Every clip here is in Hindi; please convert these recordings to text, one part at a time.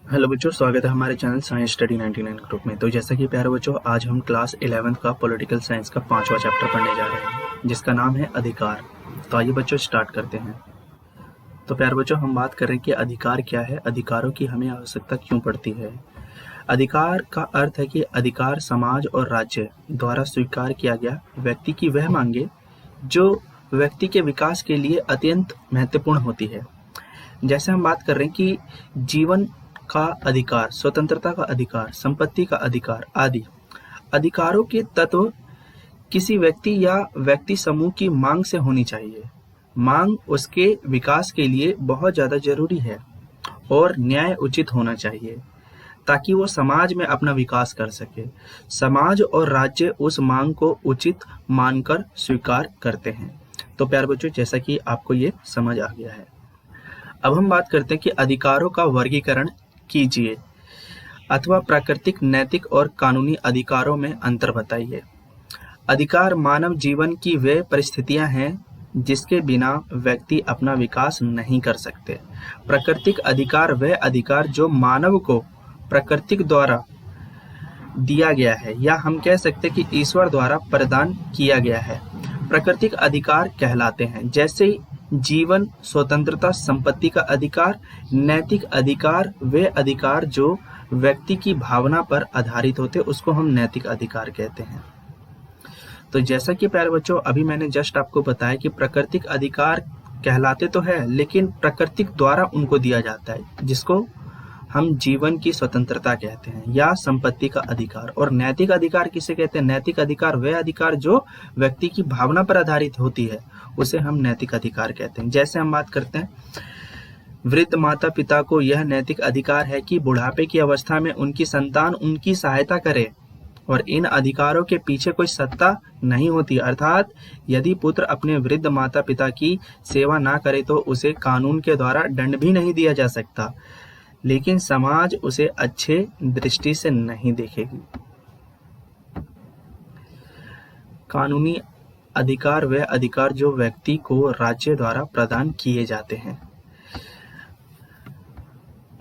हेलो बच्चों, स्वागत है हमारे चैनल साइंस स्टडी 99 ग्रुप में। तो जैसा कि प्यारे बच्चों, आज हम क्लास 11th का पॉलिटिकल साइंस का 5वां चैप्टर पढ़ने जा रहे हैं, जिसका नाम है अधिकार। तो आइए बच्चों स्टार्ट करते हैं। तो प्यारे बच्चों, हम बात कर रहे हैं कि अधिकार क्या है, अधिकारों की हमें आवश्यकता क्यों पड़ती है। अधिकार का अर्थ है कि अधिकार समाज और राज्य द्वारा स्वीकार किया गया व्यक्ति की वह मांगे जो व्यक्ति के विकास के लिए अत्यंत महत्वपूर्ण होती है। जैसे हम बात कर रहे हैं कि जीवन का अधिकार, स्वतंत्रता का अधिकार, संपत्ति का अधिकार आदि अधिकारों के तत्व किसी व्यक्ति या व्यक्ति समूह की मांग से होनी चाहिए। मांग उसके विकास के लिए बहुत ज्यादा जरूरी है और न्याय उचित होना चाहिए ताकि वो समाज में अपना विकास कर सके। समाज और राज्य उस मांग को उचित मानकर स्वीकार करते हैं। तो प्यारे बच्चों, जैसा कि आपको ये समझ आ गया है, अब हम बात करते हैं कि अधिकारों का वर्गीकरण कीजिए अथवा प्राकृतिक, नैतिक और कानूनी अधिकारों में अंतर बताइए। अधिकार मानव जीवन की वे परिस्थितियां हैं जिसके बिना व्यक्ति अपना विकास नहीं कर सकते। प्राकृतिक अधिकार वह अधिकार जो मानव को प्रकृति द्वारा दिया गया है, या हम कह सकते हैं कि ईश्वर द्वारा प्रदान किया गया है, प्राकृतिक अधिकार कहलाते हैं। जैसे जीवन, स्वतंत्रता, संपत्ति का अधिकार। नैतिक अधिकार वे अधिकार जो व्यक्ति की भावना पर आधारित होते, उसको हम नैतिक अधिकार कहते हैं। तो जैसा कि प्यारे बच्चों, अभी मैंने जस्ट आपको बताया कि प्राकृतिक अधिकार कहलाते तो है, लेकिन प्रकृति द्वारा उनको दिया जाता है, जिसको हम जीवन की स्वतंत्रता कहते हैं या संपत्ति का अधिकार। और नैतिक अधिकार किसे कहते हैं? नैतिक अधिकार वह अधिकार जो व्यक्ति की भावना पर आधारित होती है, उसे हम नैतिक अधिकार कहते हैं। जैसे हम बात करते हैं, वृद्ध माता पिता को यह नैतिक अधिकार है कि बुढ़ापे की अवस्था में उनकी संतान उनकी सहायता करे, और इन अधिकारों के पीछे कोई सत्ता नहीं होती। अर्थात यदि पुत्र अपने वृद्ध माता पिता की सेवा ना करे तो उसे कानून के द्वारा दंड भी नहीं दिया जा सकता, लेकिन समाज उसे अच्छे दृष्टि से नहीं देखेगी। कानूनी अधिकार वह अधिकार जो व्यक्ति को राज्य द्वारा प्रदान किए जाते हैं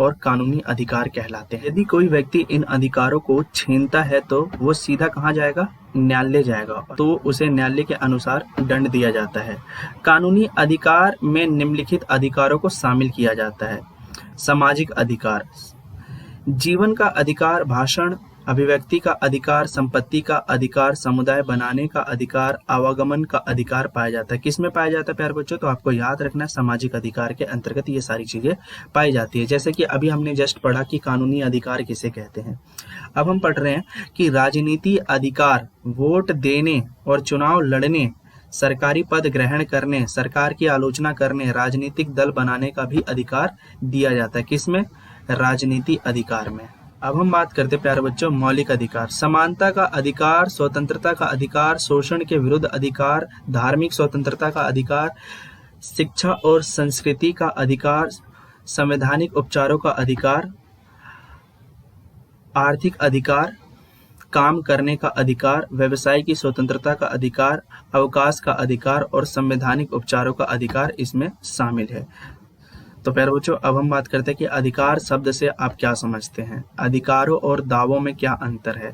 और कानूनी अधिकार कहलाते हैं। यदि कोई व्यक्ति इन अधिकारों को छीनता है तो वो सीधा कहाँ जाएगा? न्यायालय जाएगा, तो उसे न्यायालय के अनुसार दंड दिया जाता है। कानूनी अधिकार में निम्नलिखित अधिकारों को शामिल किया जाता है। सामाजिक अधिकार, जीवन का अधिकार, भाषण अभिव्यक्ति का अधिकार, संपत्ति का अधिकार, समुदाय बनाने का अधिकार, आवागमन का अधिकार पाया जाता है। किसमें पाया जाता है प्यारे बच्चों? तो आपको याद रखना है, सामाजिक अधिकार के अंतर्गत ये सारी चीजें पाई जाती है। जैसे कि अभी हमने जस्ट पढ़ा कि कानूनी अधिकार किसे कहते हैं। अब हम पढ़ रहे हैं कि राजनीति अधिकार, वोट देने और चुनाव लड़ने, सरकारी पद ग्रहण करने, सरकार की आलोचना करने, राजनीतिक दल बनाने का भी अधिकार दिया जाता है। किसमें? राजनीति अधिकार में। अब हम बात करते हैं प्यारे बच्चों, मौलिक अधिकार। समानता का अधिकार, स्वतंत्रता का अधिकार, शोषण के विरुद्ध अधिकार, धार्मिक स्वतंत्रता का अधिकार, शिक्षा और संस्कृति का अधिकार, संवैधानिक उपचारों का अधिकार, आर्थिक अधिकार, काम करने का अधिकार, व्यवसाय की स्वतंत्रता का अधिकार, अवकाश का अधिकार और संवैधानिक उपचारों का अधिकार इसमें शामिल है। तो प्यारे बच्चों, अब हम बात करते हैं कि अधिकार शब्द से आप क्या समझते हैं, अधिकारों और दावों में क्या अंतर है।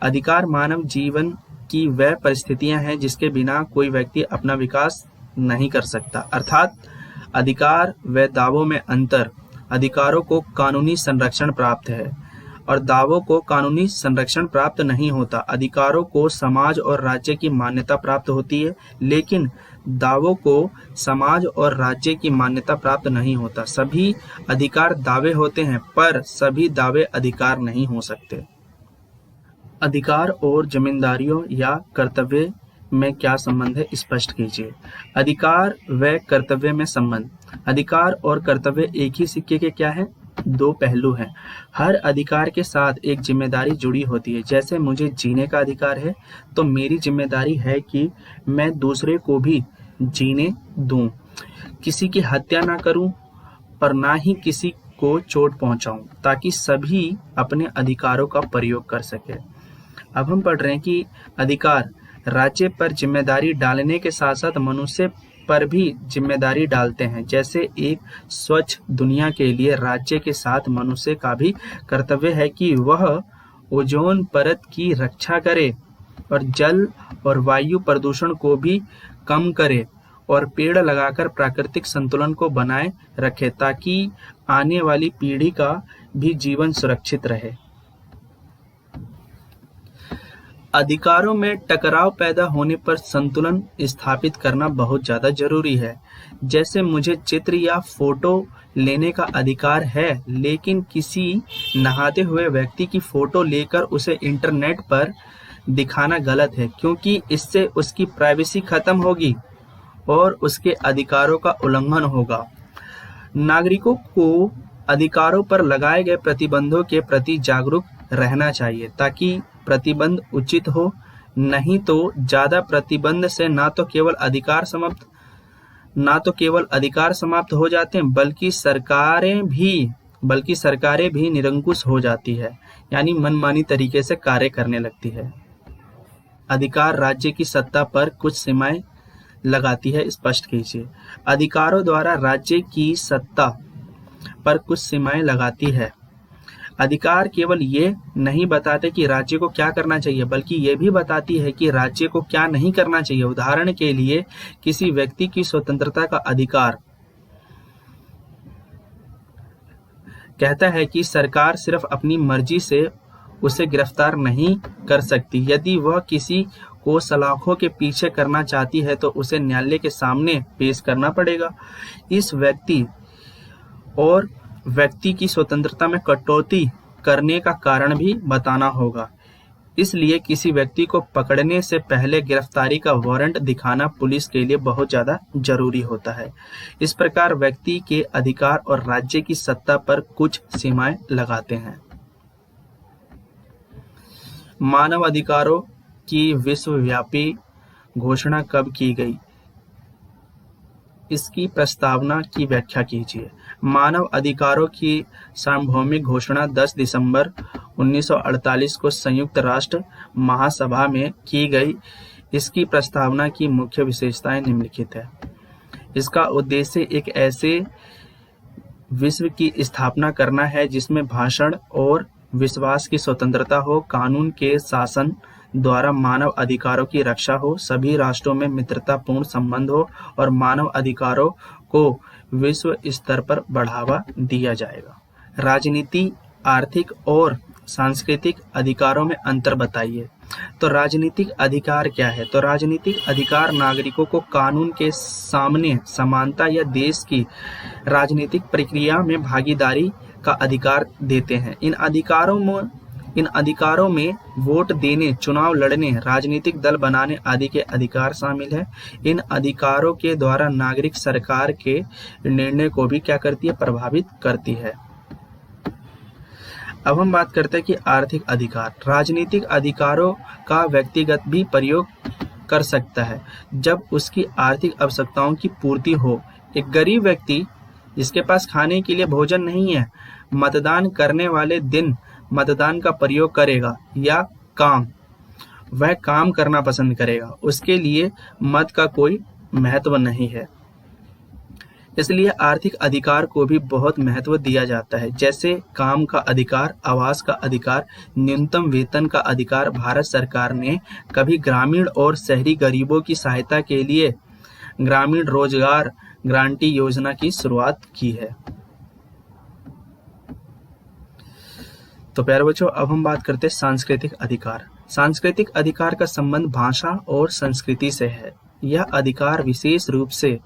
अधिकार मानव जीवन की वह परिस्थितियां हैं जिसके बिना कोई व्यक्ति अपना विकास नहीं कर सकता। अर्थात अधिकार व दावों में अंतर। अधिकारों को कानूनी संरक्षण प्राप्त है और दावों को कानूनी संरक्षण प्राप्त नहीं होता। अधिकारों को समाज और राज्य की मान्यता प्राप्त होती है, लेकिन दावों को समाज और राज्य की मान्यता प्राप्त नहीं होता। सभी अधिकार दावे होते हैं, पर सभी दावे अधिकार नहीं हो सकते। अधिकार और जिम्मेदारियों या कर्तव्य में क्या संबंध है, स्पष्ट कीजिए। अधिकार व कर्तव्य में संबंध। अधिकार और कर्तव्य एक ही सिक्के के क्या है? दो पहलू हैं। हर अधिकार के साथ एक जिम्मेदारी जुड़ी होती है। जैसे मुझे जीने का अधिकार है, तो मेरी जिम्मेदारी है कि मैं दूसरे को भी जीने दूं, किसी की हत्या ना करूं और ना ही किसी को चोट पहुंचाऊं, ताकि सभी अपने अधिकारों का प्रयोग कर सके। अब हम पढ़ रहे हैं कि अधिकार राज्य पर जिम्मेदारी डालने के साथ साथ मनुष्य पर भी जिम्मेदारी डालते हैं। जैसे एक स्वच्छ दुनिया के लिए राज्य के साथ मनुष्य का भी कर्तव्य है कि वह ओजोन परत की रक्षा करे और जल और वायु प्रदूषण को भी कम करे और पेड़ लगाकर प्राकृतिक संतुलन को बनाए रखे ताकि आने वाली पीढ़ी का भी जीवन सुरक्षित रहे। अधिकारों में टकराव पैदा होने पर संतुलन स्थापित करना बहुत ज़्यादा जरूरी है। जैसे मुझे चित्र या फोटो लेने का अधिकार है, लेकिन किसी नहाते हुए व्यक्ति की फोटो लेकर उसे इंटरनेट पर दिखाना गलत है, क्योंकि इससे उसकी प्राइवेसी खत्म होगी और उसके अधिकारों का उल्लंघन होगा। नागरिकों को अधिकारों पर लगाए गए प्रतिबंधों के प्रति जागरूक रहना चाहिए ताकि प्रतिबंध उचित हो। नहीं तो ज़्यादा प्रतिबंध से ना तो केवल अधिकार समाप्त हो जाते हैं, बल्कि सरकारें भी निरंकुश हो जाती है, यानी मनमानी तरीके से कार्य करने लगती है। अधिकार राज्य की सत्ता पर कुछ सीमाएं लगाती है, स्पष्ट कीजिए। अधिकारों द्वारा राज्य की सत्ता पर कुछ सीमाएं लगाती है। अधिकार केवल ये नहीं बताते कि राज्य को क्या करना चाहिए, बल्कि ये भी बताती है कि राज्य को क्या नहीं करना चाहिए। उदाहरण के लिए, किसी व्यक्ति की स्वतंत्रता का अधिकार कहता है कि सरकार सिर्फ अपनी मर्जी से उसे गिरफ्तार नहीं कर सकती। यदि वह किसी को सलाखों के पीछे करना चाहती है तो उसे न्यायालय के सामने पेश करना पड़ेगा। इस व्यक्ति की स्वतंत्रता में कटौती करने का कारण भी बताना होगा। इसलिए किसी व्यक्ति को पकड़ने से पहले गिरफ्तारी का वारंट दिखाना पुलिस के लिए बहुत ज़्यादा जरूरी होता है। इस प्रकार व्यक्ति के अधिकार और राज्य की सत्ता पर कुछ सीमाएं लगाते हैं। मानव अधिकारों की विश्वव्यापी घोषणा कब की गई? इसकी प्रस्तावना की व्याख्या कीजिए। मानव अधिकारों की सार्वभौमिक घोषणा 10 दिसंबर 1948 को संयुक्त राष्ट्र महासभा में की गई। इसकी प्रस्तावना की मुख्य विशेषताएं निम्नलिखित है। इसका उद्देश्य एक ऐसे विश्व की स्थापना करना है जिसमें भाषण और विश्वास की स्वतंत्रता हो, कानून के शासन द्वारा मानव अधिकारों की रक्षा हो, सभी राष्ट्रों में मित्रतापूर्ण संबंध हो और मानव अधिकारों को विश्व स्तर पर बढ़ावा दिया जाएगा। राजनीति, आर्थिक और सांस्कृतिक अधिकारों में अंतर बताइए। तो राजनीतिक अधिकार क्या है? तो राजनीतिक अधिकार नागरिकों को कानून के सामने समानता या देश की राजनीतिक प्रक्रिया में भागीदारी का अधिकार देते हैं। इन अधिकारों में वोट देने, चुनाव लड़ने, राजनीतिक दल बनाने आदि के अधिकार शामिल है। इन अधिकारों के द्वारा नागरिक सरकार के निर्णय को भी क्या करती है? प्रभावित करती है। अब हम बात करते हैं कि आर्थिक अधिकार। राजनीतिक अधिकारों का व्यक्तिगत भी प्रयोग कर सकता है जब उसकी आर्थिक आवश्यकताओं की पूर्ति हो। एक गरीब व्यक्ति जिसके पास खाने के लिए भोजन नहीं है, मतदान करने वाले दिन मतदान का प्रयोग करेगा या वह काम करना पसंद करेगा। उसके लिए मत का कोई महत्व नहीं है। इसलिए आर्थिक अधिकार को भी बहुत महत्व दिया जाता है, जैसे काम का अधिकार, आवास का अधिकार, न्यूनतम वेतन का अधिकार। भारत सरकार ने कभी ग्रामीण और शहरी गरीबों की सहायता के लिए ग्रामीण रोजगार गारंटी योजना की शुरुआत की है। तो प्यारे बच्चों, अब हम बात करते हैं सांस्कृतिक अधिकार। सांस्कृतिक अधिकार का संबंध भाषा और संस्कृति से है। यह अधिकार विशेष रूप से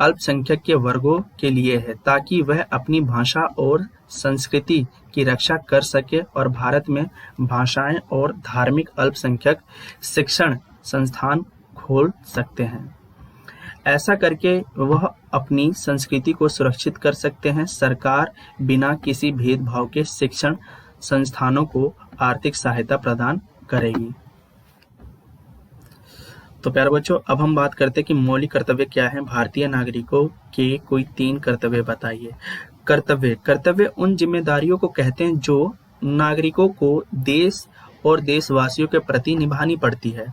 अल्पसंख्यक के वर्गों के लिए है ताकि वह अपनी भाषा और संस्कृति की रक्षा कर सके और भारत में भाषाएं और धार्मिक अल्पसंख्यक शिक्षण संस्थान खोल सकते हैं। ऐसा करके वह अपनी संस्कृति को सुरक्षित कर सकते हैं। सरकार बिना किसी भेदभाव के शिक्षण संस्थानों को आर्थिक सहायता प्रदान करेगी। तो प्यारे बच्चों, अब हम बात करते हैं कि मौलिक कर्तव्य क्या है। भारतीय नागरिकों के कोई 3 कर्तव्य बताइए। कर्तव्य उन जिम्मेदारियों को कहते हैं जो नागरिकों को देश और देशवासियों के प्रति निभानी पड़ती है।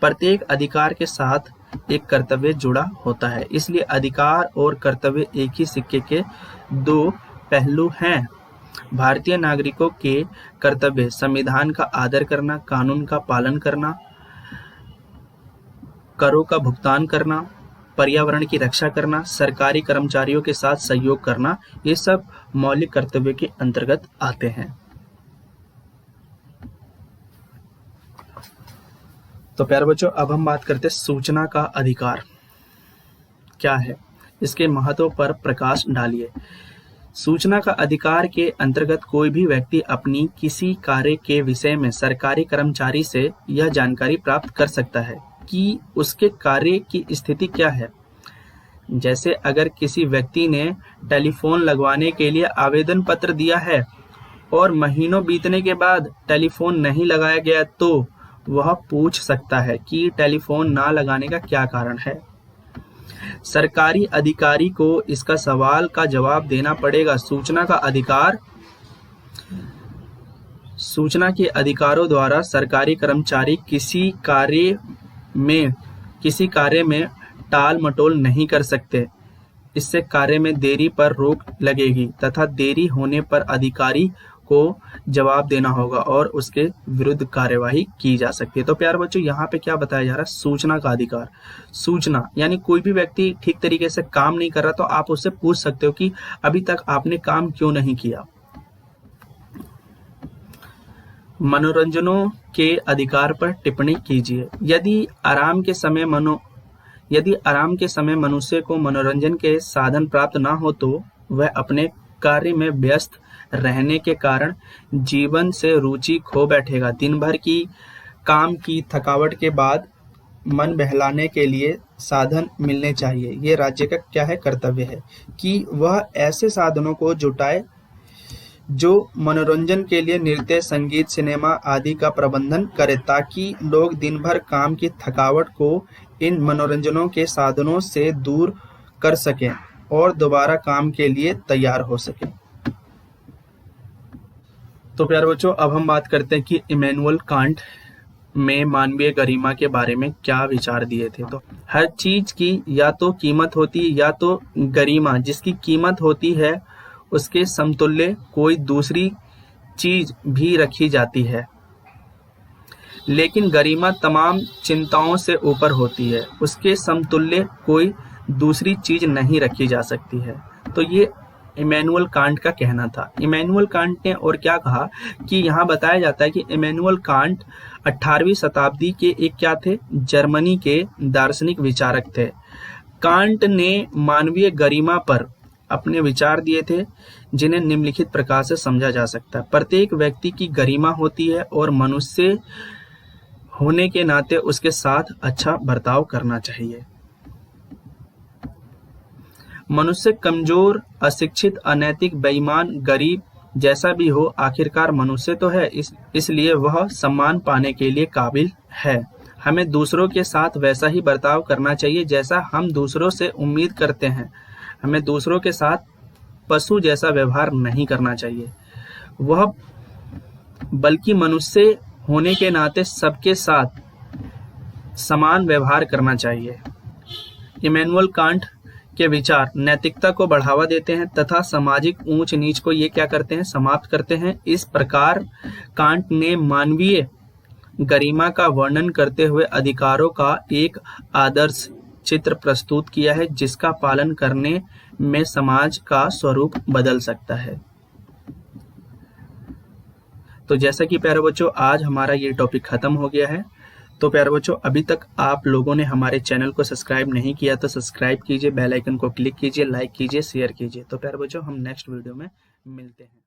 प्रत्येक अधिकार के साथ एक कर्तव्य जुड़ा होता है। इसलिए अधिकार और कर्तव्य एक ही सिक्के के दो पहलू हैं। भारतीय नागरिकों के कर्तव्य संविधान का आदर करना, कानून का पालन करना, करों का भुगतान करना, पर्यावरण की रक्षा करना, सरकारी कर्मचारियों के साथ सहयोग करना, ये सब मौलिक कर्तव्य के अंतर्गत आते हैं। तो प्यारे बच्चों, अब हम बात करते हैं सूचना का अधिकार क्या है, इसके महत्व पर प्रकाश डालिए। सूचना का अधिकार के अंतर्गत कोई भी व्यक्ति अपनी किसी कार्य के विषय में सरकारी कर्मचारी से यह जानकारी प्राप्त कर सकता है कि उसके कार्य की स्थिति क्या है। जैसे अगर किसी व्यक्ति ने टेलीफोन लगवाने के लिए आवेदन पत्र दिया है और महीनों बीतने के बाद टेलीफोन नहीं लगाया गया, तो वह पूछ सकता है कि टेलीफोन ना लगाने का क्या कारण है। सरकारी अधिकारी को इसका सवाल का जवाब देना पड़ेगा। सूचना का अधिकार, सूचना के अधिकारों द्वारा सरकारी कर्मचारी किसी कार्य में टाल मटोल नहीं कर सकते। इससे कार्य में देरी पर रोक लगेगी तथा देरी होने पर अधिकारी को जवाब देना होगा और उसके विरुद्ध कार्यवाही की जा सकती है। तो प्यारे बच्चों, यहाँ पे क्या बताया जा रहा है? सूचना का अधिकार। सूचना यानी कोई भी व्यक्ति ठीक तरीके से काम नहीं कर रहा तो आप उससे पूछ सकते हो कि अभी तक आपने काम क्यों नहीं किया। मनोरंजनों के अधिकार पर टिप्पणी कीजिए। यदि आराम के समय मनुष्य को मनोरंजन के साधन प्राप्त ना हो तो वह अपने कार्य में व्यस्त रहने के कारण जीवन से रुचि खो बैठेगा। दिन भर की काम की थकावट के बाद मन बहलाने के लिए साधन मिलने चाहिए। ये राज्य का क्या है? कर्तव्य है कि वह ऐसे साधनों को जुटाए जो मनोरंजन के लिए नृत्य, संगीत, सिनेमा आदि का प्रबंधन करे, ताकि लोग दिन भर काम की थकावट को इन मनोरंजनों के साधनों से दूर कर सकें और दोबारा काम के लिए तैयार हो सकें। तो प्यारे बच्चों, अब हम बात करते हैं कि इमैनुअल कांट में मानवीय गरिमा के बारे में क्या विचार दिए थे। तो हर चीज की या तो कीमत होती है या तो गरिमा। जिसकी कीमत होती है उसके समतुल्य कोई दूसरी चीज भी रखी जाती है, लेकिन गरिमा तमाम चिंताओं से ऊपर होती है। उसके समतुल्य कोई दूसरी चीज नहीं रखी जा सकती है। तो ये इमैनुअल कांट का कहना था। इमैनुअल कांट ने और क्या कहा कि यहाँ बताया जाता है कि इमैनुअल कांट 18वीं शताब्दी के एक क्या थे? जर्मनी के दार्शनिक विचारक थे। कांट ने मानवीय गरिमा पर अपने विचार दिए थे, जिन्हें निम्नलिखित प्रकार से समझा जा सकता है। प्रत्येक व्यक्ति की गरिमा होती है और मनुष्य होने के नाते उसके साथ अच्छा बर्ताव करना चाहिए। मनुष्य कमजोर, अशिक्षित, अनैतिक, बेईमान, गरीब जैसा भी हो, आखिरकार मनुष्य तो है, इसलिए वह सम्मान पाने के लिए काबिल है। हमें दूसरों के साथ वैसा ही बर्ताव करना चाहिए जैसा हम दूसरों से उम्मीद करते हैं। हमें दूसरों के साथ पशु जैसा व्यवहार नहीं करना चाहिए, वह बल्कि मनुष्य होने के नाते सबके साथ समान व्यवहार करना चाहिए। इमैनुअल कांट के विचार नैतिकता को बढ़ावा देते हैं तथा सामाजिक ऊंच नीच को ये क्या करते हैं? समाप्त करते हैं। इस प्रकार कांट ने मानवीय गरिमा का वर्णन करते हुए अधिकारों का एक आदर्श चित्र प्रस्तुत किया है, जिसका पालन करने में समाज का स्वरूप बदल सकता है। तो जैसा कि प्यारे बच्चों, आज हमारा ये टॉपिक खत्म हो गया है। तो प्यारे बच्चों, अभी तक आप लोगों ने हमारे चैनल को सब्सक्राइब नहीं किया तो सब्सक्राइब कीजिए, बेल आइकन को क्लिक कीजिए, लाइक कीजिए, शेयर कीजिए। तो प्यारे बच्चों, हम नेक्स्ट वीडियो में मिलते हैं।